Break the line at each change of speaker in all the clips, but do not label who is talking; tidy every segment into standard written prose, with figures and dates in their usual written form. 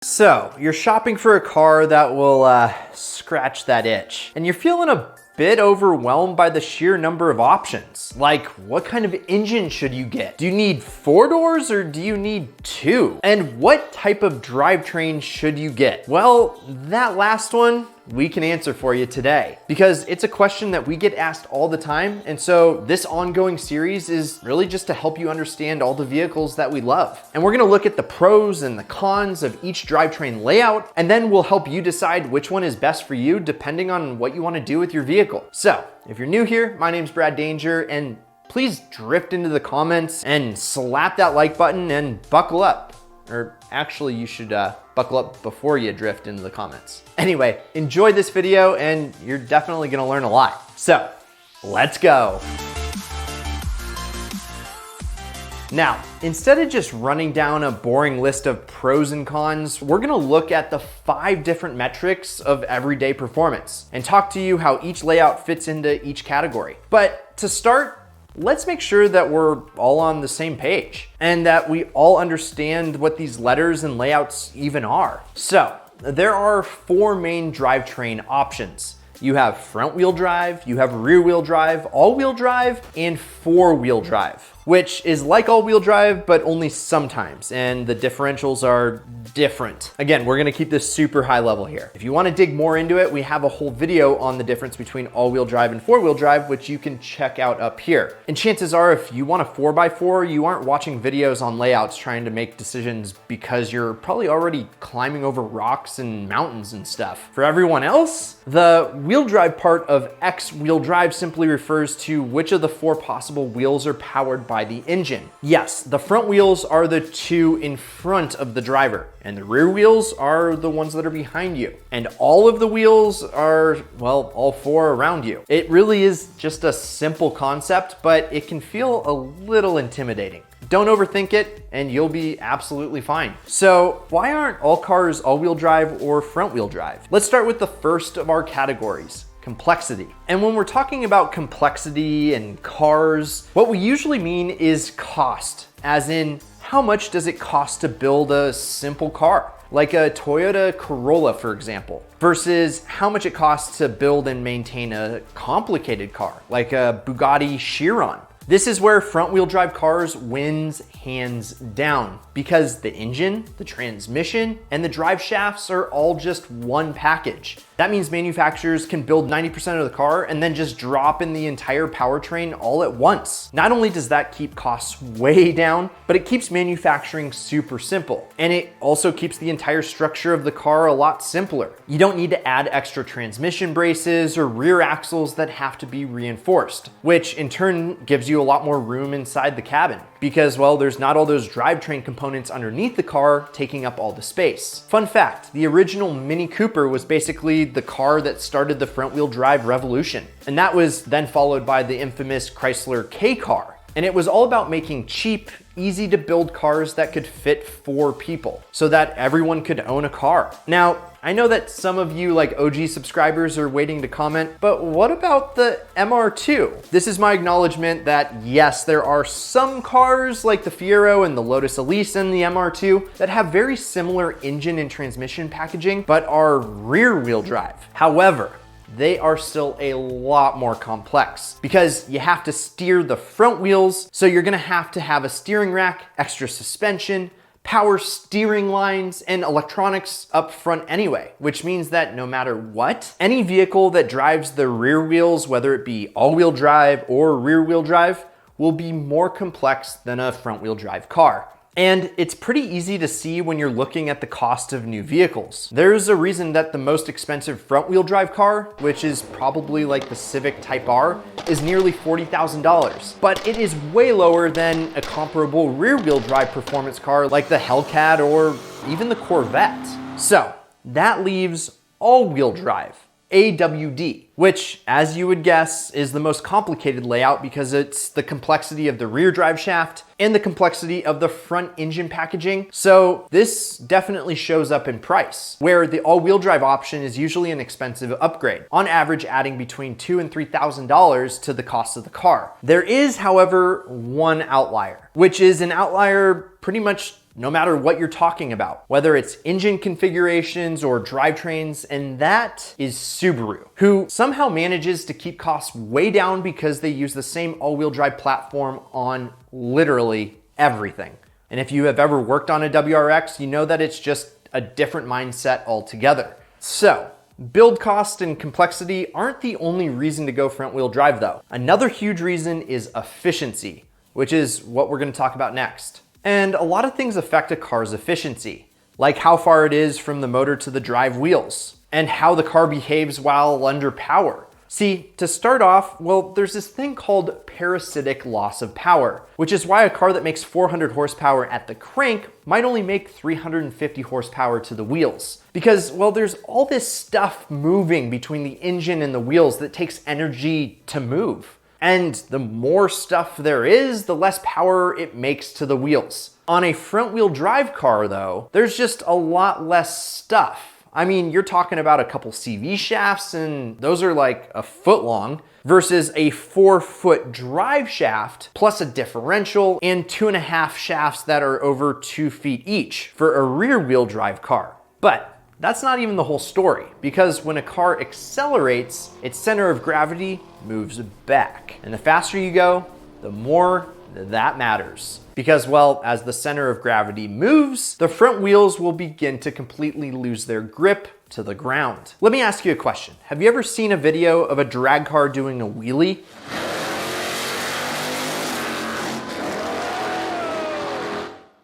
So, you're shopping for a car that will scratch that itch, and you're feeling a bit overwhelmed by the sheer number of options. Like, what kind of engine should you get? Do you need 4 doors or do you need 2? And what type of drivetrain should you get? Well, that last one, we can answer for you today because it's a question that we get asked all the time. And so this ongoing series is really just to help you understand all the vehicles that we love. And we're gonna look at the pros and the cons of each drivetrain layout, and then we'll help you decide which one is best for you depending on what you wanna do with your vehicle. So if you're new here, my name's Brad Danger, and please drift into the comments and slap that like button and buckle up. Or actually you should buckle up before you drift into the comments. Anyway, enjoy this video and you're definitely gonna learn a lot. So, let's go. Now, instead of just running down a boring list of pros and cons, we're gonna look at the 5 different metrics of everyday performance and talk to you how each layout fits into each category. But to start, let's make sure that we're all on the same page and that we all understand what these letters and layouts even are. So, there are 4 main drivetrain options. You have front wheel drive, you have rear wheel drive, all wheel drive, and 4-wheel drive, which is like all-wheel drive, but only sometimes, and the differentials are different. Again, we're gonna keep this super high level here. If you wanna dig more into it, we have a whole video on the difference between all-wheel drive and 4-wheel drive, which you can check out up here. And chances are, if you want a 4x4, you aren't watching videos on layouts trying to make decisions because you're probably already climbing over rocks and mountains and stuff. For everyone else, the wheel drive part of X-wheel drive simply refers to which of the 4 possible wheels are powered by the engine. Yes, the front wheels are the 2 in front of the driver, and the rear wheels are the ones that are behind you. And all of the wheels are, well, all 4 around you. It really is just a simple concept, but it can feel a little intimidating. Don't overthink it and you'll be absolutely fine. So why aren't all cars all-wheel drive or front-wheel drive? Let's start with the first of our categories, complexity. And when we're talking about complexity and cars, what we usually mean is cost, as in how much does it cost to build a simple car, like a Toyota Corolla, for example, versus how much it costs to build and maintain a complicated car, like a Bugatti Chiron. This is where front-wheel drive cars wins hands down because the engine, the transmission, and the drive shafts are all just one package. That means manufacturers can build 90% of the car and then just drop in the entire powertrain all at once. Not only does that keep costs way down, but it keeps manufacturing super simple. And it also keeps the entire structure of the car a lot simpler. You don't need to add extra transmission braces or rear axles that have to be reinforced, which in turn gives you a lot more room inside the cabin because, well, there's not all those drivetrain components underneath the car taking up all the space. Fun fact, the original Mini Cooper was basically the car that started the front-wheel drive revolution. And that was then followed by the infamous Chrysler K car. And it was all about making cheap, easy to build cars that could fit 4 people so that everyone could own a car. Now, I know that some of you like OG subscribers are waiting to comment, but what about the MR2? This is my acknowledgement that yes, there are some cars like the Fiero and the Lotus Elise and the MR2 that have very similar engine and transmission packaging, but are rear wheel drive. However, they are still a lot more complex because you have to steer the front wheels, so you're gonna have to have a steering rack, extra suspension, power steering lines, and electronics up front anyway, which means that no matter what, any vehicle that drives the rear wheels, whether it be all-wheel drive or rear-wheel drive, will be more complex than a front-wheel drive car. And it's pretty easy to see when you're looking at the cost of new vehicles. There's a reason that the most expensive front-wheel drive car, which is probably like the Civic Type R, is nearly $40,000. But it is way lower than a comparable rear-wheel drive performance car like the Hellcat or even the Corvette. So that leaves all-wheel drive, AWD, which, as you would guess, is the most complicated layout because it's the complexity of the rear drive shaft and the complexity of the front engine packaging. So this definitely shows up in price, where the all-wheel drive option is usually an expensive upgrade, on average adding between $2,000 and $3,000 to the cost of the car. There is, however, one outlier, which is an outlier pretty much no matter what you're talking about, whether it's engine configurations or drivetrains, and that is Subaru, who somehow manages to keep costs way down because they use the same all-wheel drive platform on literally everything. And if you have ever worked on a WRX, you know that it's just a different mindset altogether. So, build cost and complexity aren't the only reason to go front-wheel drive though. Another huge reason is efficiency, which is what we're gonna talk about next. And a lot of things affect a car's efficiency, like how far it is from the motor to the drive wheels, and how the car behaves while under power. See, to start off, well, there's this thing called parasitic loss of power, which is why a car that makes 400 horsepower at the crank might only make 350 horsepower to the wheels. Because, well, there's all this stuff moving between the engine and the wheels that takes energy to move. And the more stuff there is, the less power it makes to the wheels. On a front-wheel drive car though, there's just a lot less stuff. I mean, you're talking about a couple CV shafts and those are like a foot long versus a 4-foot drive shaft plus a differential and 2.5 shafts that are over 2 feet each for a rear-wheel drive car. But that's not even the whole story, because when a car accelerates, its center of gravity moves back. And the faster you go, the more that matters. Because, well, as the center of gravity moves, the front wheels will begin to completely lose their grip to the ground. Let me ask you a question. Have you ever seen a video of a drag car doing a wheelie?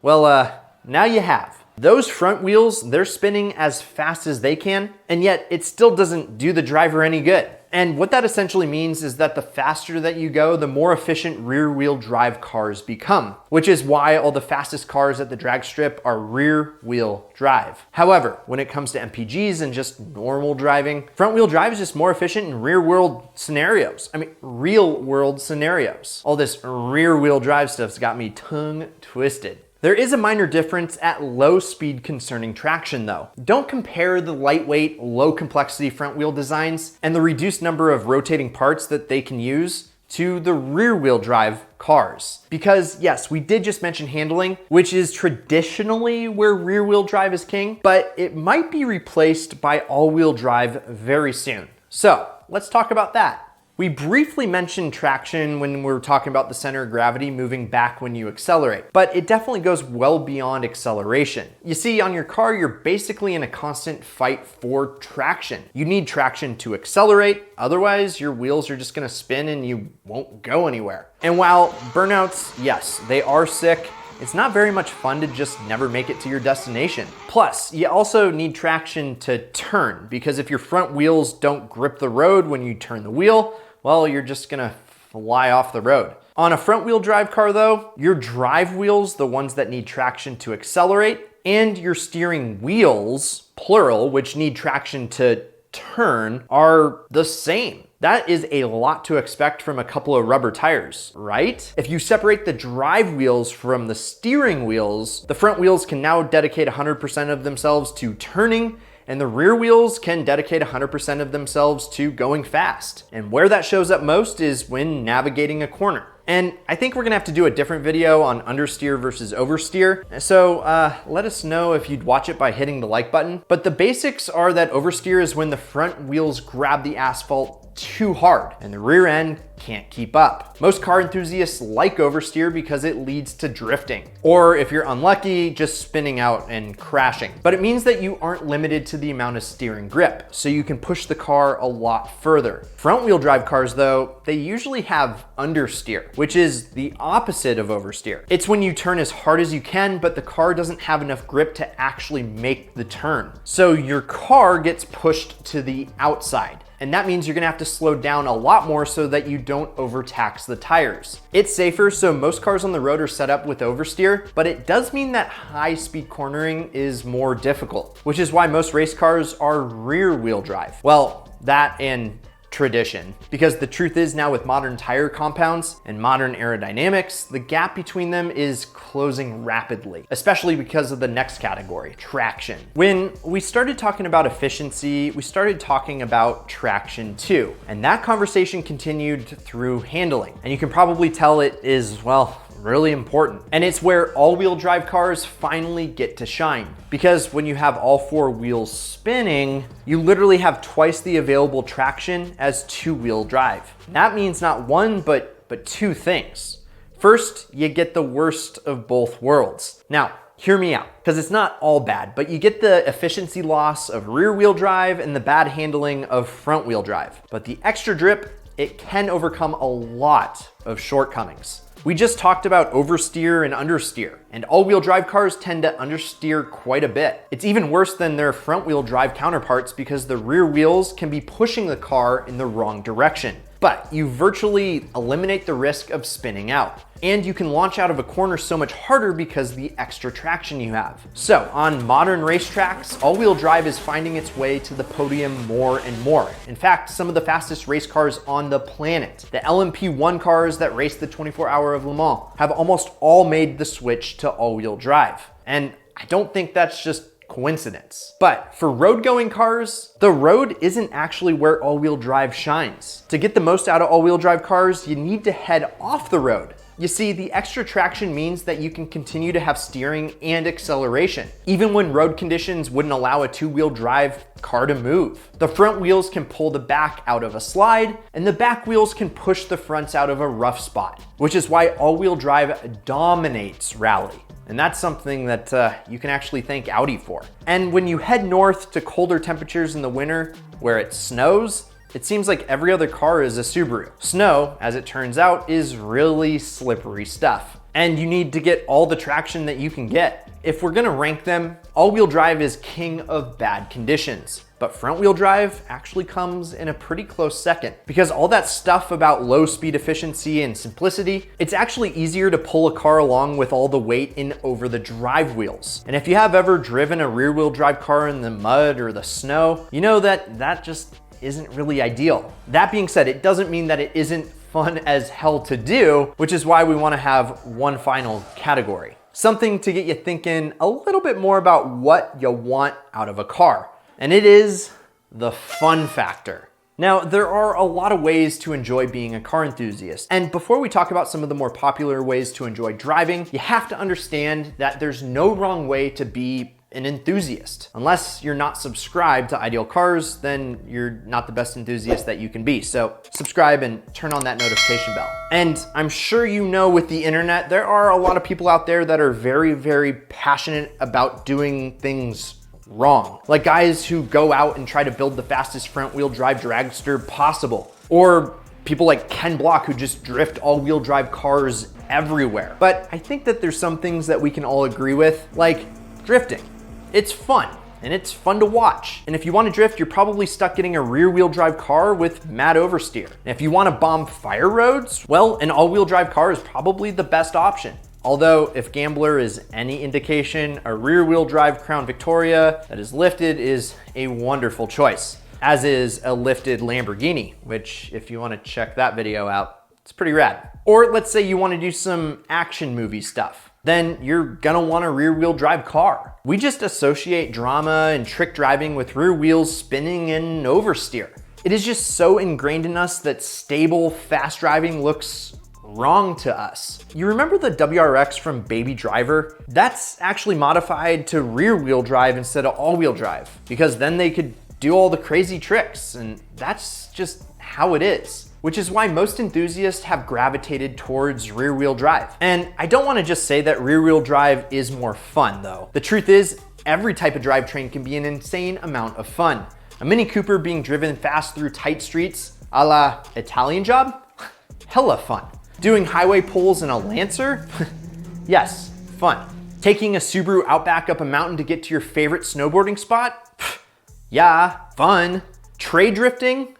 Well, now you have. Those front wheels, they're spinning as fast as they can, and yet it still doesn't do the driver any good. And what that essentially means is that the faster that you go, the more efficient rear-wheel drive cars become, which is why all the fastest cars at the drag strip are rear-wheel drive. However, when it comes to MPGs and just normal driving, front-wheel drive is just more efficient in real-world scenarios. Real-world scenarios. All this rear-wheel drive stuff's got me tongue twisted. There is a minor difference at low speed concerning traction though. Don't compare the lightweight, low complexity front wheel designs and the reduced number of rotating parts that they can use to the rear wheel drive cars. Because yes, we did just mention handling, which is traditionally where rear wheel drive is king, but it might be replaced by all wheel drive very soon. So let's talk about that. We briefly mentioned traction when we were talking about the center of gravity moving back when you accelerate, but it definitely goes well beyond acceleration. You see, on your car, you're basically in a constant fight for traction. You need traction to accelerate, otherwise your wheels are just gonna spin and you won't go anywhere. And while burnouts, yes, they are sick, it's not very much fun to just never make it to your destination. Plus, you also need traction to turn, because if your front wheels don't grip the road when you turn the wheel, well, you're just gonna fly off the road. On a front wheel drive car though, your drive wheels, the ones that need traction to accelerate, and your steering wheels, plural, which need traction to turn, are the same. That is a lot to expect from a couple of rubber tires, right? If you separate the drive wheels from the steering wheels, the front wheels can now dedicate 100% of themselves to turning, and the rear wheels can dedicate 100% of themselves to going fast. And where that shows up most is when navigating a corner. And I think we're gonna have to do a different video on understeer versus oversteer. So let us know if you'd watch it by hitting the like button. But the basics are that oversteer is when the front wheels grab the asphalt too hard and the rear end can't keep up. Most car enthusiasts like oversteer because it leads to drifting, or if you're unlucky, just spinning out and crashing. But it means that you aren't limited to the amount of steering grip, so you can push the car a lot further. Front wheel drive cars though, they usually have understeer, which is the opposite of oversteer. It's when you turn as hard as you can, but the car doesn't have enough grip to actually make the turn. So your car gets pushed to the outside. And that means you're gonna have to slow down a lot more so that you don't overtax the tires. It's safer, so most cars on the road are set up with oversteer, but it does mean that high speed cornering is more difficult, which is why most race cars are rear wheel drive. Well, that and tradition, because the truth is now with modern tire compounds and modern aerodynamics, the gap between them is closing rapidly, especially because of the next category, traction. When we started talking about efficiency, we started talking about traction too, and that conversation continued through handling. And you can probably tell it is, well, really important. And it's where all-wheel drive cars finally get to shine. Because when you have all four wheels spinning, you literally have twice the available traction as two-wheel drive. That means not one, but two things. First, you get the worst of both worlds. Now, hear me out, because it's not all bad, but you get the efficiency loss of rear-wheel drive and the bad handling of front-wheel drive. But the extra drip, it can overcome a lot of shortcomings. We just talked about oversteer and understeer, and all-wheel drive cars tend to understeer quite a bit. It's even worse than their front-wheel drive counterparts because the rear wheels can be pushing the car in the wrong direction. But you virtually eliminate the risk of spinning out. And you can launch out of a corner so much harder because of the extra traction you have. So on modern racetracks, all-wheel drive is finding its way to the podium more and more. In fact, some of the fastest race cars on the planet, the LMP1 cars that race the 24 Hour of Le Mans, have almost all made the switch to all-wheel drive. And I don't think that's just coincidence. But for road-going cars, the road isn't actually where all-wheel drive shines. To get the most out of all-wheel drive cars, you need to head off the road. You see, the extra traction means that you can continue to have steering and acceleration, even when road conditions wouldn't allow a two-wheel drive car to move. The front wheels can pull the back out of a slide, and the back wheels can push the fronts out of a rough spot, which is why all-wheel drive dominates rally. And that's something that you can actually thank Audi for. And when you head north to colder temperatures in the winter where it snows, it seems like every other car is a Subaru. Snow, as it turns out, is really slippery stuff. And you need to get all the traction that you can get. If we're gonna rank them, all-wheel drive is king of bad conditions. But front-wheel drive actually comes in a pretty close second. Because all that stuff about low speed efficiency and simplicity, it's actually easier to pull a car along with all the weight in over the drive wheels. And if you have ever driven a rear-wheel drive car in the mud or the snow, you know that just isn't really ideal. That being said, it doesn't mean that it isn't fun as hell to do, which is why we wanna have one final category. Something to get you thinking a little bit more about what you want out of a car. And it is the fun factor. Now, there are a lot of ways to enjoy being a car enthusiast. And before we talk about some of the more popular ways to enjoy driving, you have to understand that there's no wrong way to be an enthusiast. Unless you're not subscribed to Ideal Cars, then you're not the best enthusiast that you can be. So subscribe and turn on that notification bell. And I'm sure you know with the internet, there are a lot of people out there that are very, very passionate about doing things wrong. Like guys who go out and try to build the fastest front-wheel drive dragster possible. Or people like Ken Block who just drift all-wheel drive cars everywhere. But I think that there's some things that we can all agree with, like drifting. It's fun, and it's fun to watch. And if you want to drift, you're probably stuck getting a rear-wheel drive car with mad oversteer. And if you want to bomb fire roads, well, an all-wheel drive car is probably the best option. Although, if Gambler is any indication, a rear-wheel drive Crown Victoria that is lifted is a wonderful choice, as is a lifted Lamborghini, which if you want to check that video out, it's pretty rad. Or let's say you want to do some action movie stuff. Then you're gonna want a rear-wheel drive car. We just associate drama and trick driving with rear wheels spinning and oversteer. It is just so ingrained in us that stable, fast driving looks wrong to us. You remember the WRX from Baby Driver? That's actually modified to rear-wheel drive instead of all-wheel drive, because then they could do all the crazy tricks, and that's just how it is. Which is why most enthusiasts have gravitated towards rear-wheel drive. And I don't want to just say that rear-wheel drive is more fun though. The truth is, every type of drivetrain can be an insane amount of fun. A Mini Cooper being driven fast through tight streets, a la Italian Job? Hella fun. Doing highway pulls in a Lancer? Yes, fun. Taking a Subaru Outback up a mountain to get to your favorite snowboarding spot? Yeah, fun. Trade drifting?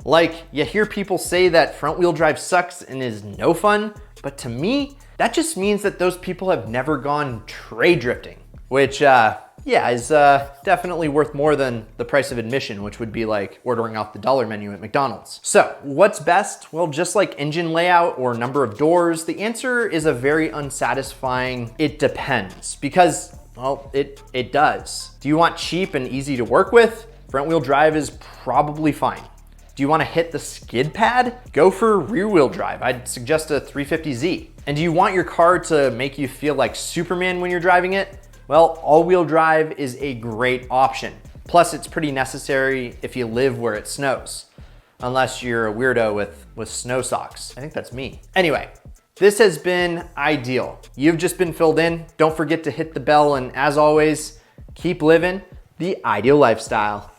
Like, you hear people say that front-wheel drive sucks and is no fun, but to me, that just means that those people have never gone trade drifting, which, yeah, is definitely worth more than the price of admission, which would be like ordering off the dollar menu at McDonald's. So, what's best? Well, just like engine layout or number of doors, the answer is a very unsatisfying, it depends, because, well, it does. Do you want cheap and easy to work with? Front-wheel drive is probably fine. Do you want to hit the skid pad? Go for rear-wheel drive. I'd suggest a 350Z. And do you want your car to make you feel like Superman when you're driving it? Well, all-wheel drive is a great option. Plus, it's pretty necessary if you live where it snows. Unless you're a weirdo with snow socks. I think that's me. Anyway, this has been ideal. You've just been filled in. Don't forget to hit the bell, and as always, keep living the ideal lifestyle.